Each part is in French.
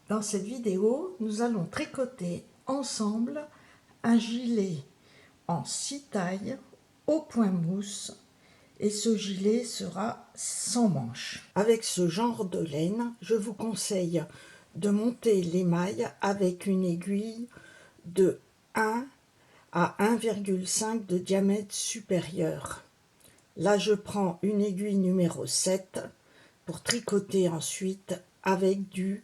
Dans cette vidéo, nous allons tricoter ensemble un gilet en 6 tailles au point mousse et ce gilet sera sans manches. Avec ce genre de laine, je vous conseille de monter les mailles avec une aiguille de 1 à 1,5 de diamètre supérieur. Là, je prends une aiguille numéro 7 pour tricoter ensuite avec du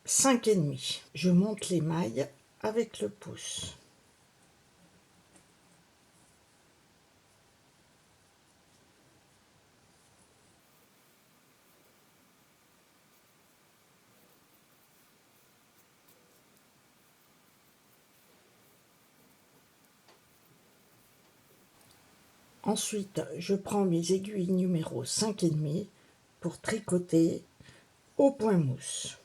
5,5. Je monte les mailles avec le pouce. Ensuite, je prends mes aiguilles numéro 5,5 pour tricoter au point mousse.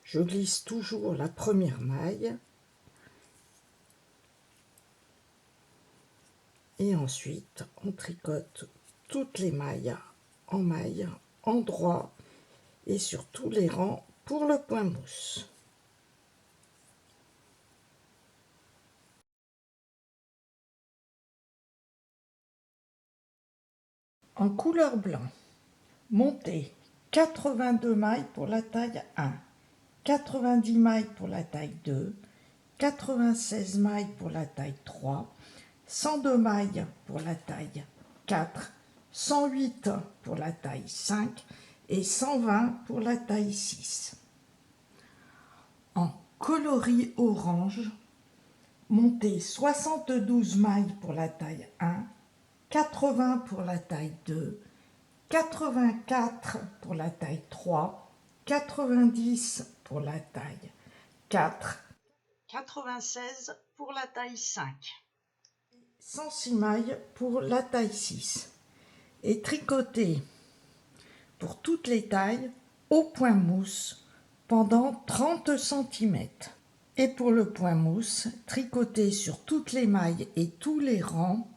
Je glisse toujours la première maille et ensuite on tricote toutes les mailles en droit et sur tous les rangs pour le point mousse. En couleur blanc, montez 82 mailles pour la taille 1, 90 mailles pour la taille 2, 96 mailles pour la taille 3, 102 mailles pour la taille 4, 108 pour la taille 5 et 120 pour la taille 6. En coloris orange, montez 72 mailles pour la taille 1, 80 pour la taille 2, 84 pour la taille 3, 90 pour la taille 4, 96 pour la taille 5, 106 mailles pour la taille 6 et tricotez pour toutes les tailles au point mousse pendant 30 cm. Et pour le point mousse, tricotez sur toutes les mailles et tous les rangs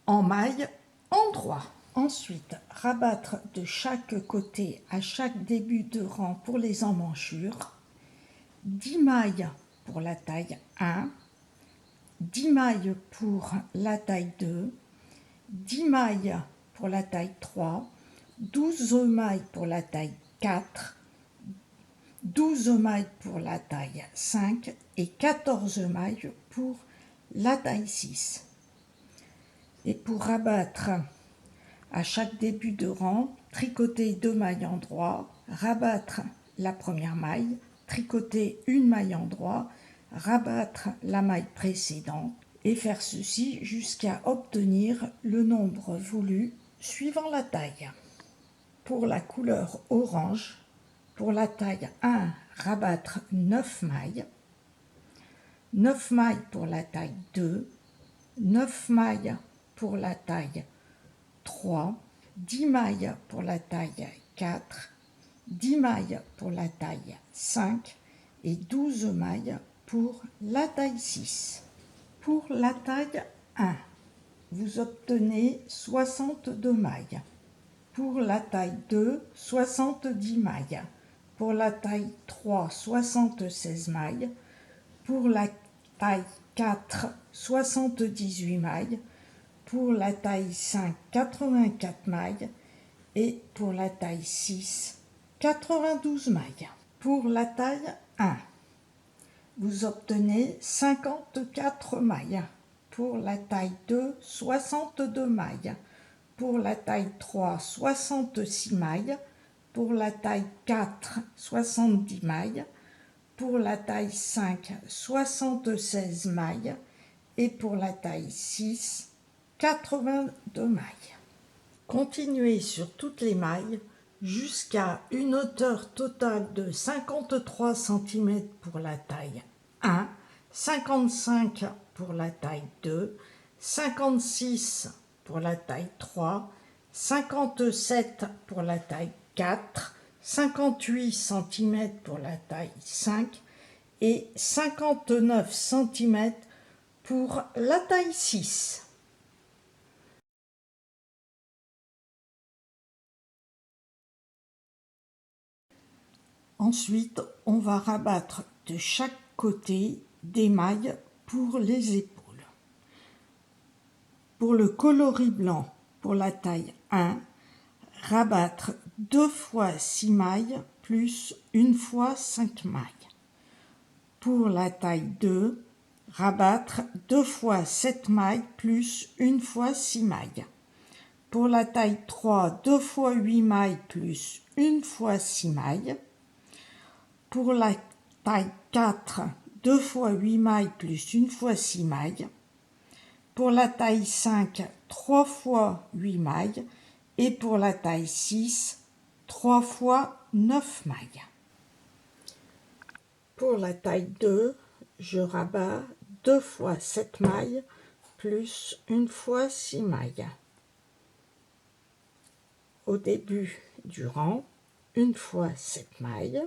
en mailles en droit. Ensuite, rabattre de chaque côté à chaque début de rang pour les emmanchures. 10 mailles pour la taille 1, 10 mailles pour la taille 2, 10 mailles pour la taille 3, 12 mailles pour la taille 4, 12 mailles pour la taille 5 et 14 mailles pour la taille 6. Et pour rabattre à chaque début de rang, tricoter 2 mailles en droit, rabattre la première maille, tricoter une maille en droit, rabattre la maille précédente et faire ceci jusqu'à obtenir le nombre voulu suivant la taille. Pour la couleur orange, pour la taille 1, rabattre 9 mailles, 9 mailles pour la taille 2, 9 mailles pour la taille 3, 10 mailles pour la taille 4, 10 mailles pour la taille 5 et 12 mailles pour la taille 6. Pour la taille 1, vous obtenez 62 mailles. Pour la taille 2, 70 mailles. Pour la taille 3, 76 mailles. Pour la taille 4, 78 mailles. Pour la taille 5, 84 mailles. Et pour la taille 6, 92 mailles. Pour la taille 1, vous obtenez 54 mailles. Pour la taille 2, 62 mailles. Pour la taille 3, 66 mailles. Pour la taille 4, 70 mailles. Pour la taille 5, 76 mailles. Et pour la taille 6, 82 mailles. Continuez sur toutes les mailles jusqu'à une hauteur totale de 53 cm pour la taille 1, 55 pour la taille 2, 56 pour la taille 3, 57 pour la taille 4, 58 cm pour la taille 5 et 59 cm pour la taille 6. Ensuite, on va rabattre de chaque côté des mailles pour les épaules. Pour le coloris blanc, pour la taille 1, rabattre 2 fois 6 mailles plus 1 fois 5 mailles. Pour la taille 2, rabattre 2 fois 7 mailles plus 1 fois 6 mailles. Pour la taille 3, 2 fois 8 mailles plus 1 fois 6 mailles. Pour la taille 4, 2 fois 8 mailles plus 1 fois 6 mailles. Pour la taille 5, 3 fois 8 mailles. Et pour la taille 6, 3 fois 9 mailles. Pour la taille 2, je rabats 2 fois 7 mailles plus 1 fois 6 mailles. Au début du rang, 1 fois 7 mailles.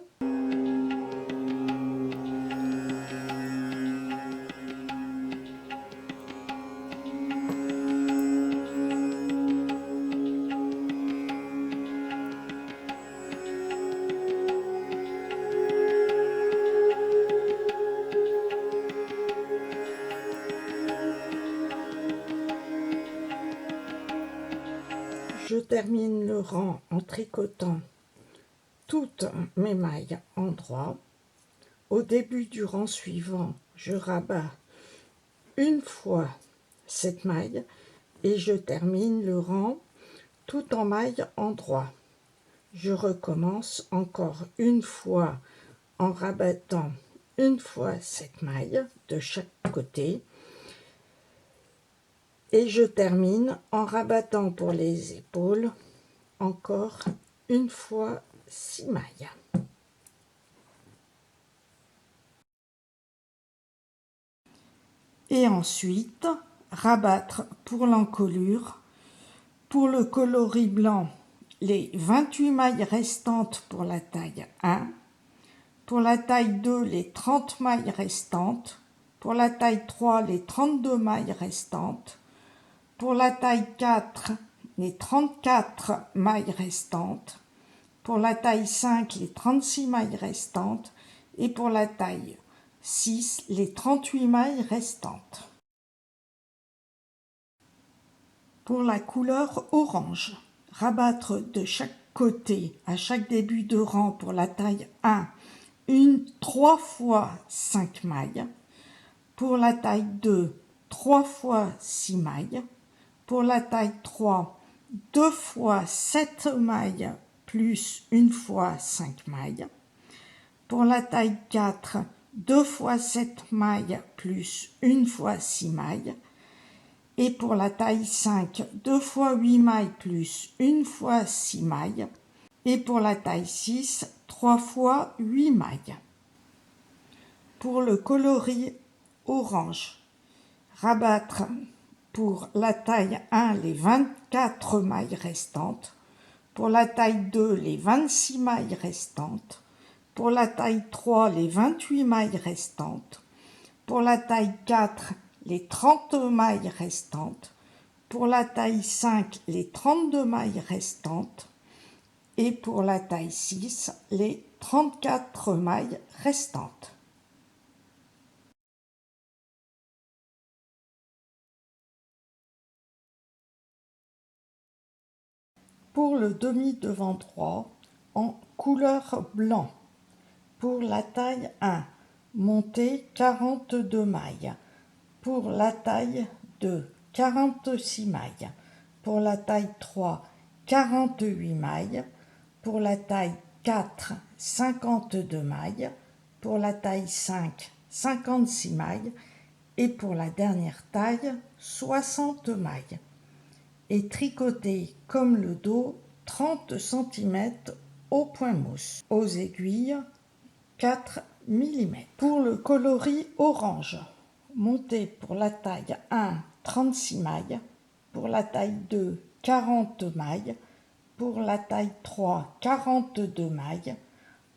Je termine le rang en tricotant toutes mes mailles en droit. Au début du rang suivant, je rabats 1 fois 7 mailles et je termine le rang tout en mailles en droit. Je recommence encore une fois en rabattant 1 fois 7 mailles de chaque côté. Et je termine en rabattant pour les épaules encore 1 fois 6 mailles. Et ensuite, rabattre pour l'encolure. Pour le coloris blanc, les 28 mailles restantes pour la taille 1. Pour la taille 2, les 30 mailles restantes. Pour la taille 3, les 32 mailles restantes. Pour la taille 4, les 34 mailles restantes. Pour la taille 5, les 36 mailles restantes. Et pour la taille 6, les 38 mailles restantes. Pour la couleur orange, rabattre de chaque côté à chaque début de rang pour la taille 1, 3 fois 5 mailles. Pour la taille 2, 3 fois 6 mailles. Pour la taille 3, 2 fois 7 mailles plus 1 fois 5 mailles. Pour la taille 4, 2 fois 7 mailles plus 1 fois 6 mailles. Et pour la taille 5, 2 fois 8 mailles plus 1 fois 6 mailles. Et pour la taille 6, 3 fois 8 mailles. Pour le coloris orange, rabattre pour la taille 1 les 24 mailles restantes. Pour la taille 2, les 26 mailles restantes. Pour la taille 3, les 28 mailles restantes. Pour la taille 4, les 30 mailles restantes. Pour la taille 5, les 32 mailles restantes. Et pour la taille 6, les 34 mailles restantes. Pour le demi-devant droit, en couleur blanc. Pour la taille 1, monter 42 mailles. Pour la taille 2, 46 mailles. Pour la taille 3, 48 mailles. Pour la taille 4, 52 mailles. Pour la taille 5, 56 mailles. Et pour la dernière taille, 60 mailles. Et tricoter comme le dos 30 cm au point mousse. Aux aiguilles, 4 mm. Pour le coloris orange, monter pour la taille 1, 36 mailles. Pour la taille 2, 40 mailles. Pour la taille 3, 42 mailles.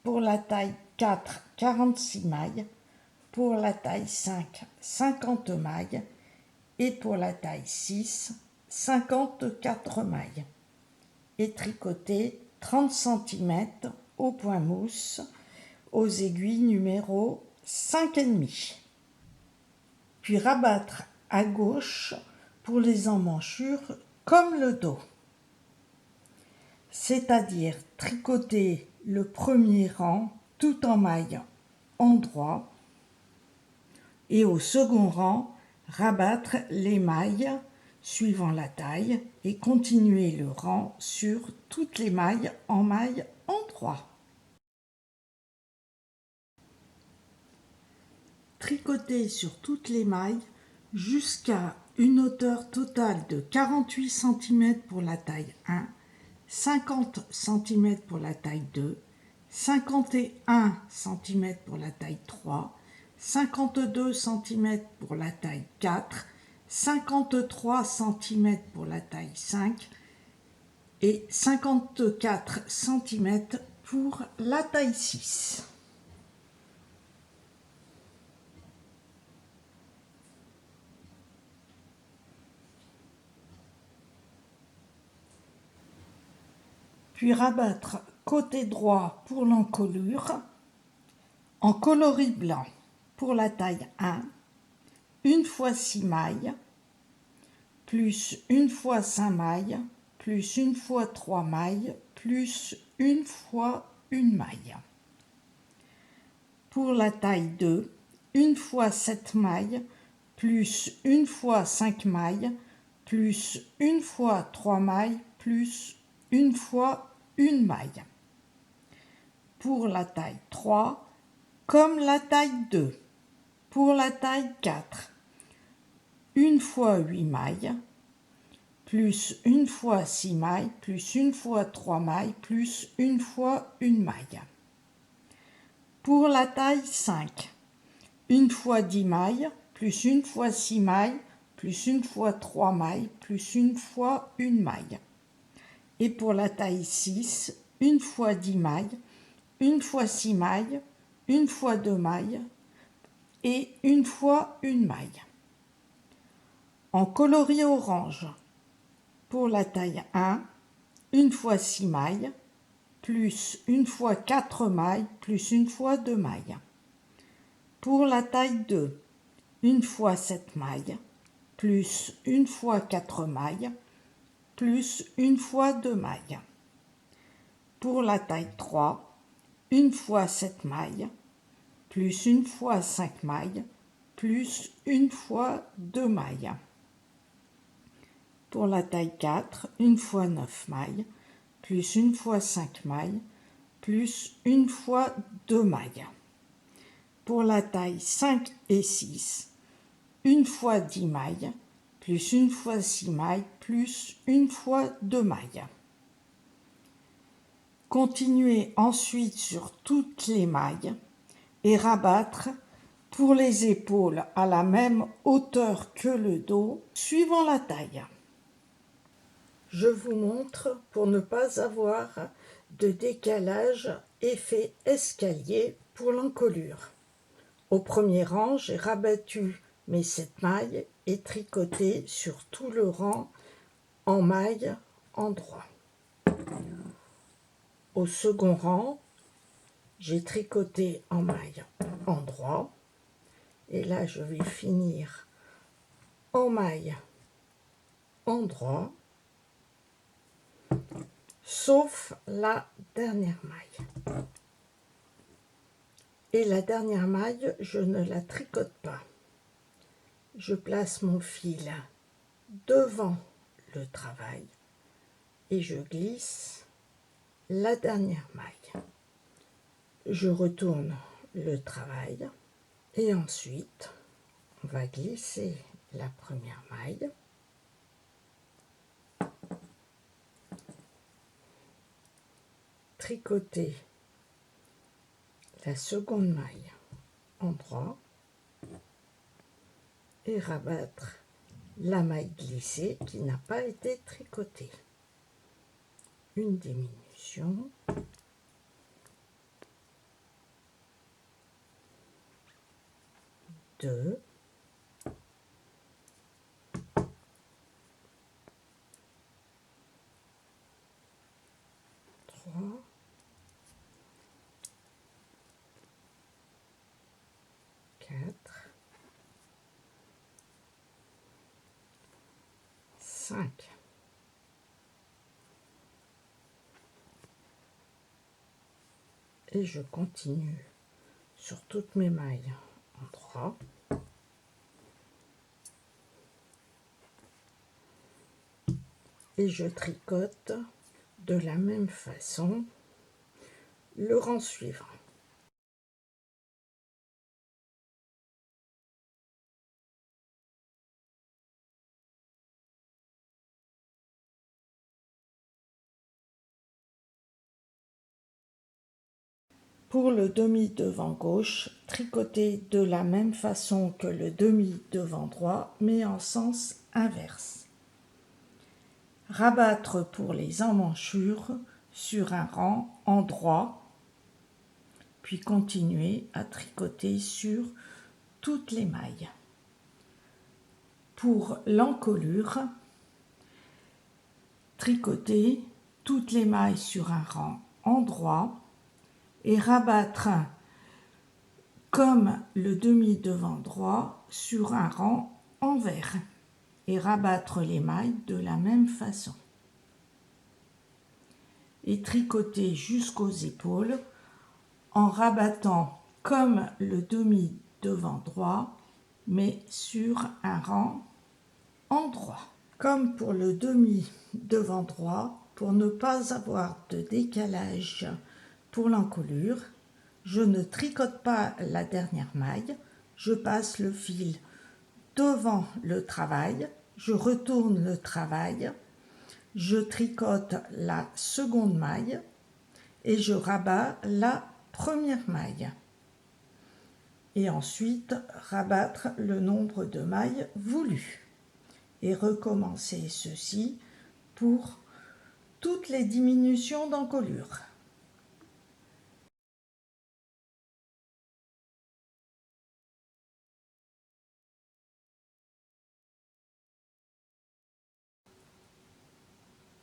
Pour la taille 4, 46 mailles. Pour la taille 5, 50 mailles. Et pour la taille 6, 54 mailles. Et tricoter 30 cm au point mousse aux aiguilles numéro 5,5. Puis rabattre à gauche pour les emmanchures comme le dos. C'est-à-dire tricoter le premier rang tout en maille endroit et au second rang rabattre les mailles suivant la taille et continuer le rang sur toutes les mailles en maille endroit. Tricoter sur toutes les mailles jusqu'à une hauteur totale de 48 cm pour la taille 1, 50 cm pour la taille 2, 51 cm pour la taille 3, 52 cm pour la taille 4, 53 cm pour la taille 5 et 54 cm pour la taille 6. Puis rabattre côté droit pour l'encolure, en coloris blanc pour la taille 1, une fois 6 mailles, plus une fois 5 mailles, plus une fois 3 mailles, plus une fois une maille. Pour la taille 2, une fois 7 mailles, plus une fois 5 mailles, plus une fois 3 mailles, plus une fois une maille. Pour la taille 3, comme la taille 2. Pour la taille 4, une fois 8 mailles, plus une fois 6 mailles, plus une fois 3 mailles, plus une fois une maille. Pour la taille 5, une fois 10 mailles, plus une fois 6 mailles, plus une fois 3 mailles, plus une fois une maille. Et pour la taille 6, une fois 10 mailles, une fois 6 mailles, une fois 2 mailles et une fois une maille. En coloris orange, pour la taille 1, une fois 6 mailles, plus une fois 4 mailles, plus une fois 2 mailles. Pour la taille 2, une fois 7 mailles, plus une fois 4 mailles, plus une fois 2 mailles. Pour la taille 3, une fois 7 mailles, plus une fois 5 mailles, plus une fois 2 mailles. Pour la taille 4, une fois 9 mailles, plus une fois 5 mailles, plus une fois 2 mailles. Pour la taille 5 et 6, une fois 10 mailles, plus une fois 6 mailles, plus une fois 2 mailles. Continuez ensuite sur toutes les mailles et rabattre pour les épaules à la même hauteur que le dos, suivant la taille. Je vous montre pour ne pas avoir de décalage effet escalier pour l'encolure. Au premier rang, j'ai rabattu mes 7 mailles et tricoté sur tout le rang en maille endroit. Au second rang, j'ai tricoté en maille endroit et là je vais finir en maille endroit sauf la dernière maille. Et la dernière maille, je ne la tricote pas. Je place mon fil devant le travail et je glisse la dernière maille. Je retourne le travail et ensuite on va glisser la première maille, tricoter la seconde maille endroit et rabattre la maille glissée qui n'a pas été tricotée. Une diminution. Deux. Trois. 4, 5. Et je continue sur toutes mes mailles en 3. Et je tricote de la même façon le rang suivant. Pour le demi devant gauche, tricotez de la même façon que le demi devant droit, mais en sens inverse. Rabattre pour les emmanchures sur un rang en droit, puis continuer à tricoter sur toutes les mailles. Pour l'encolure, tricoter toutes les mailles sur un rang en droit et rabattre comme le demi devant droit sur un rang envers et rabattre les mailles de la même façon. Et tricoter jusqu'aux épaules en rabattant comme le demi devant droit mais sur un rang en droit. Comme pour le demi devant droit, pour ne pas avoir de décalage pour l'encolure, je ne tricote pas la dernière maille, je passe le fil devant le travail, je retourne le travail, je tricote la seconde maille et je rabats la première maille. Et ensuite, rabattre le nombre de mailles voulu. Et recommencer ceci pour toutes les diminutions d'encolure.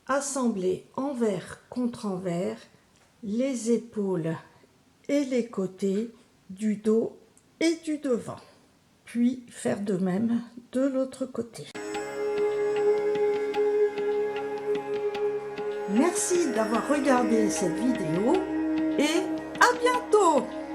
Assembler envers contre envers les épaules et les côtés du dos et du devant. Puis faire de même de l'autre côté. Merci d'avoir regardé cette vidéo et à bientôt!